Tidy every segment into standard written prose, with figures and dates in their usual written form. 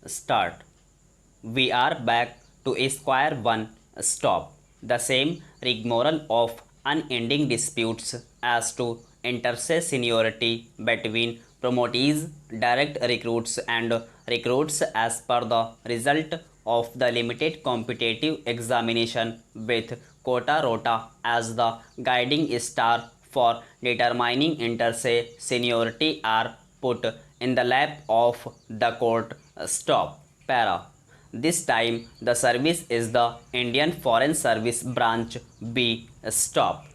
start. We are back to square one stop. The same rigmarole of unending disputes as to intersay seniority between promotees, direct recruits, and recruits as per the result of the limited competitive examination with quota rota as the guiding star for determining intersay seniority are put in the lap of the court. Stop. Para. This time the service is the Indian Foreign Service Branch B. Stop.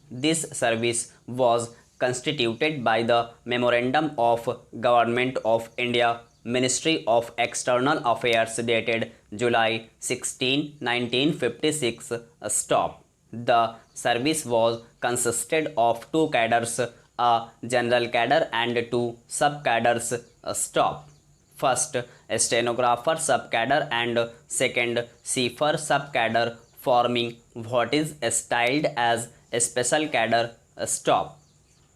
This service was constituted by the Memorandum of Government of India, Ministry of External Affairs dated July 16, 1956. Stop. The service was consisted of two cadres, a general cadre and two sub-cadres. Stop. First, a stenographer subcadre and second, CFR subcadre forming what is styled as a special cadre. Stop.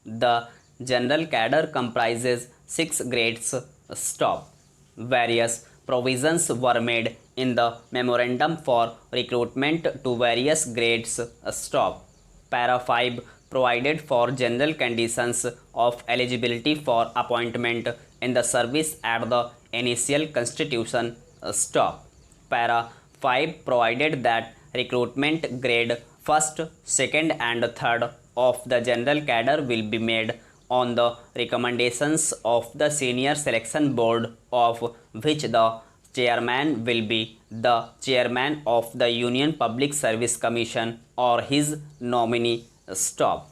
The general cadre comprises 6 grades. Stop. Various provisions were made in the memorandum for recruitment to various grades. Stop. Para 5 provided for general conditions of eligibility for appointment in the service at the initial constitution. Stop. Para 5 provided that recruitment grade 1st, 2nd and 3rd of the general cadre will be made on the recommendations of the senior selection board, of which the chairman will be the chairman of the Union Public Service Commission or his nominee. Stop.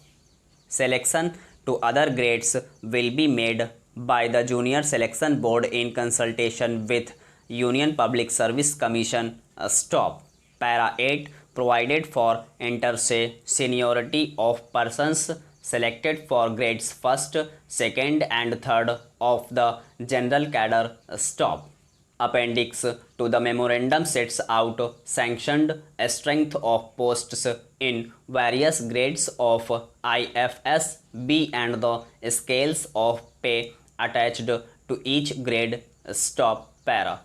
Selection to other grades will be made by the Junior Selection Board in consultation with Union Public Service Commission. Stop. Para 8 provided for intersay seniority of persons selected for grades 1st, 2nd and 3rd of the general cadre. Stop. Appendix to the memorandum sets out sanctioned strength of posts in various grades of IFS B and the scales of pay attached to each grade. Stop. Para.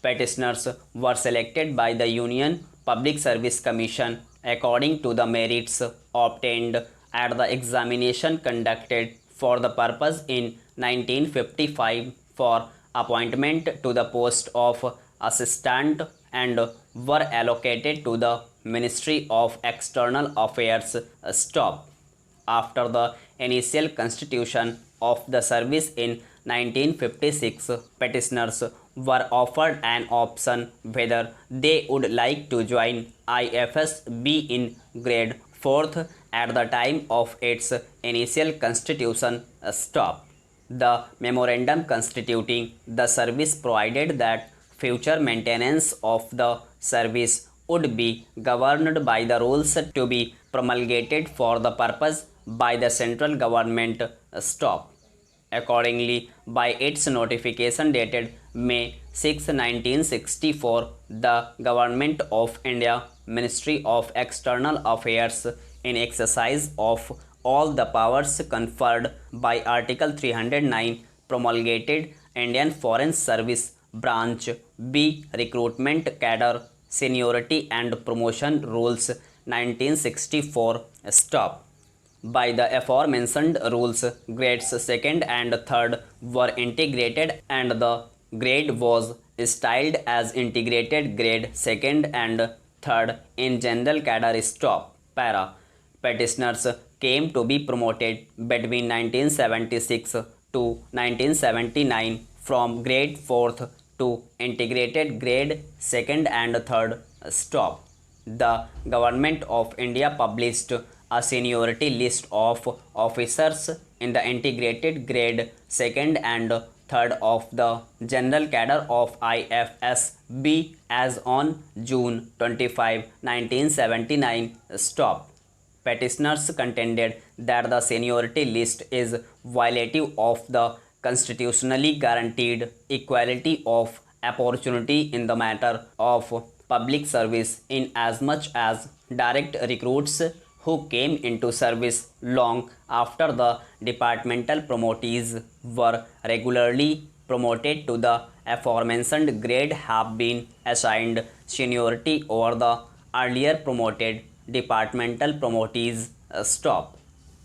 Petitioners were selected by the Union Public Service Commission according to the merits obtained at the examination conducted for the purpose in 1955 for appointment to the post of assistant and were allocated to the Ministry of External Affairs. Stop. After the initial constitution of the service in 1956, petitioners were offered an option whether they would like to join IFS B in grade 4th at the time of its initial constitution. Stop. The memorandum constituting the service provided that future maintenance of the service would be governed by the rules to be promulgated for the purpose by the central government. Stop. Accordingly, by its notification dated May 6, 1964, the Government of India, Ministry of External Affairs, in exercise of all the powers conferred by Article 309, promulgated Indian Foreign Service Branch B Recruitment Cadre Seniority and Promotion Rules 1964. Stop. By the aforementioned rules, grades 2nd and 3rd were integrated and the grade was styled as integrated grade 2nd and 3rd in general cadre. Stop. Para. Petitioners came to be promoted between 1976 to 1979 from grade 4th to integrated grade 2nd and 3rd. Stop. The Government of India published a seniority list of officers in the integrated grade 2nd and 3rd of the general cadre of IFS B as on June 25, 1979. Stop. Petitioners contended that the seniority list is violative of the constitutionally guaranteed equality of opportunity in the matter of public service, in as much as direct recruits who came into service long after the departmental promotees were regularly promoted to the aforementioned grade have been assigned seniority over the earlier promoted departmental promotees. Stop.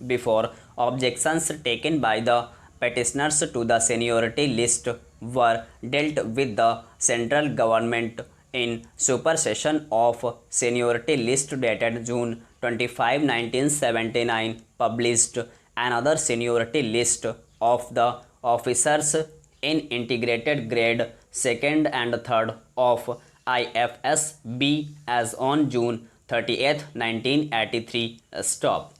Before, objections taken by the petitioners to the seniority list were dealt with the central government in supersession of seniority list dated June 25, 1979 published another seniority list of the officers in integrated grade 2nd and 3rd of IFSB as on June 30th, 1983. Stop.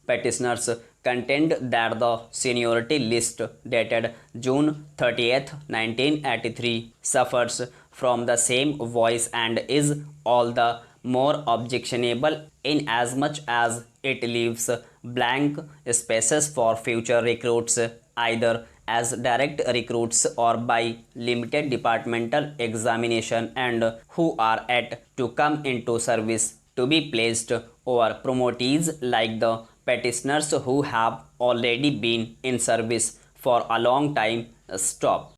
Petitioners contend that the seniority list dated June 30th, 1983 suffers from the same voice and is all the more objectionable inasmuch as it leaves blank spaces for future recruits either as direct recruits or by limited departmental examination and who are yet to come into service to be placed over promotees like the petitioners who have already been in service for a long time. Stop.